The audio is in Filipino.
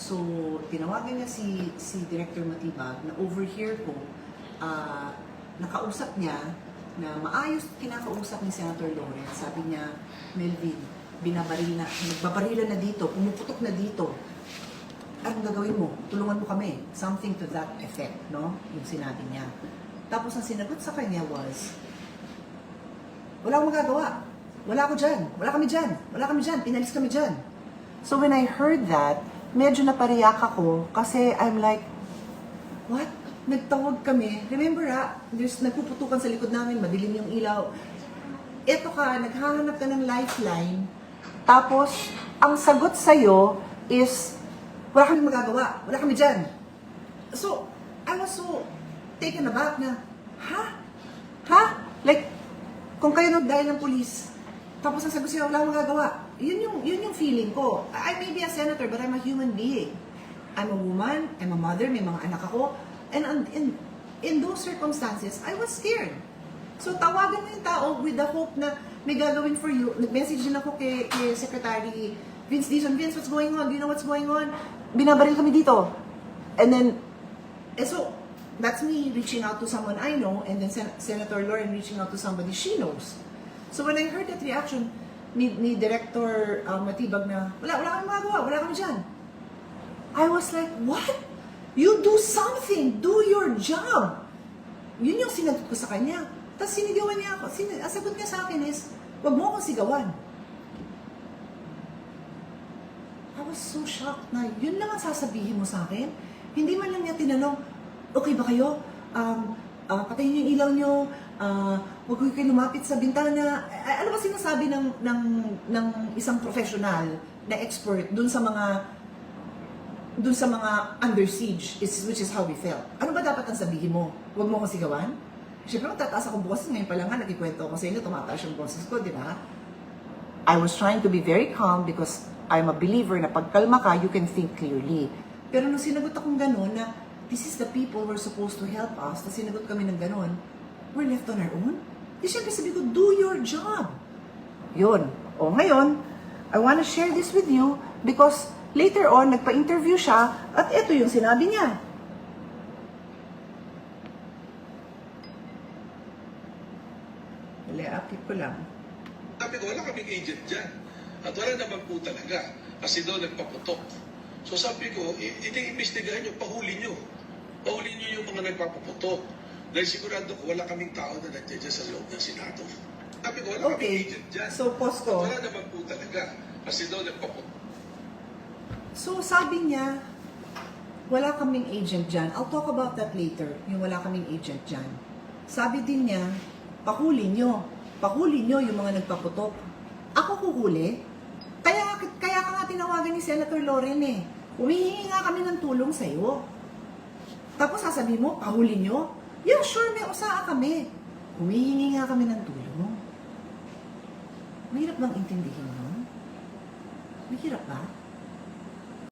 So, tinawagan niya si Director Matibag na overhear ko, nakausap niya na maayos kinakausap ni Senator Lawrence. Sabi niya, Melvin, nagbabarila na dito, pumuputok na dito. Anong gagawin mo? Tulungan mo kami. Something to that effect, no? Yung sinabi niya. Tapos ang sinagot sa kanya was, wala akong magagawa. Wala ako dyan. Wala kami dyan. Wala kami dyan. Pinalis kami dyan. So when I heard that, medyo napariyak ako kasi I'm like, what? Nagtawag kami. Remember there's nagpuputukan sa likod namin, madilim yung ilaw. Eto ka, naghahanap ka ng lifeline. Tapos, ang sagot sa'yo is, wala kami magagawa. Wala kami dyan. So, I was so taken aback na, ha? Like, kung kayo nag-dial ng police, tapos ang sagot siya, wala akong magagawa. Yun yung feeling ko. I may be a senator, but I'm a human being. I'm a woman, I'm a mother, may mga anak ako. And in those circumstances, I was scared. So tawagan mo yung tao with the hope na may gagawin for you. Nag-message din ako kay Secretary Vince Dizon. Vince, what's going on? Do you know what's going on? Binabaril kami dito. And then, so, that's me reaching out to someone I know, and then Senator Lauren reaching out to somebody she knows. So when I heard that reaction ni Director Matibag na, wala kami magagawa, wala kami dyan. I was like, what? You do something, do your job. Yun yung sinagot ko sa kanya. Tapos sinigawan niya ako. Ang sagot niya sa akin is, wag mo akong sigawan. I was so shocked na yun lang ang sasabihin mo sa akin. Hindi man lang niya tinanong, okay ba kayo? Patayin niyo yung ilaw niyo. Huwag kayo lumapit sa bintana. Ano ba sinasabi ng isang professional na expert dun sa mga under siege, which is how we felt. Ano ba dapat ang sabihin mo? Huwag mo akong sigawan? Siyempre, magtataas ako bukas. Ngayon pa lang nga, nagkikwento ako sa inyo, tumataas yung boses ko, di ba? I was trying to be very calm because I'm a believer na pagkalma ka, you can think clearly. Pero nung sinagot akong gano'n na, this is the people who are supposed to help us, na sinagot kami ng gano'n, we're left on our own? Di siyempre sabi ko, do your job. Yun. O ngayon, I want to share this with you because later on, nagpa-interview siya at ito yung sinabi niya. Akit ko lang. Sabi ko, wala kaming agent dyan. At wala naman po talaga. Kasi daw nagpaputok. So sabi ko, imbestigahan nyo, pahuli nyo. Pahuli nyo yung mga nagpapaputok. Dahil sigurado ko, wala kaming tao na nandiyan dyan sa loob ng Senado. Sabi ko, wala kaming agent dyan. So, pause ko. At wala naman po talaga. Kasi daw nagpaputok. So, sabi niya, wala kaming agent dyan. I'll talk about that later, yung wala kaming agent dyan. Sabi din niya, pahuli nyo yung mga nagpaputok. Ako kuhuli? Kaya ka nga tinawagan ni Senator Lauren eh. Humihingi nga kami ng tulong sa'yo. Tapos sasabihin mo, pahuli nyo? Yeah, sure, may usaa kami. Humihingi nga kami ng tulong. Mahirap bang intindihin mo? Mahirap ba?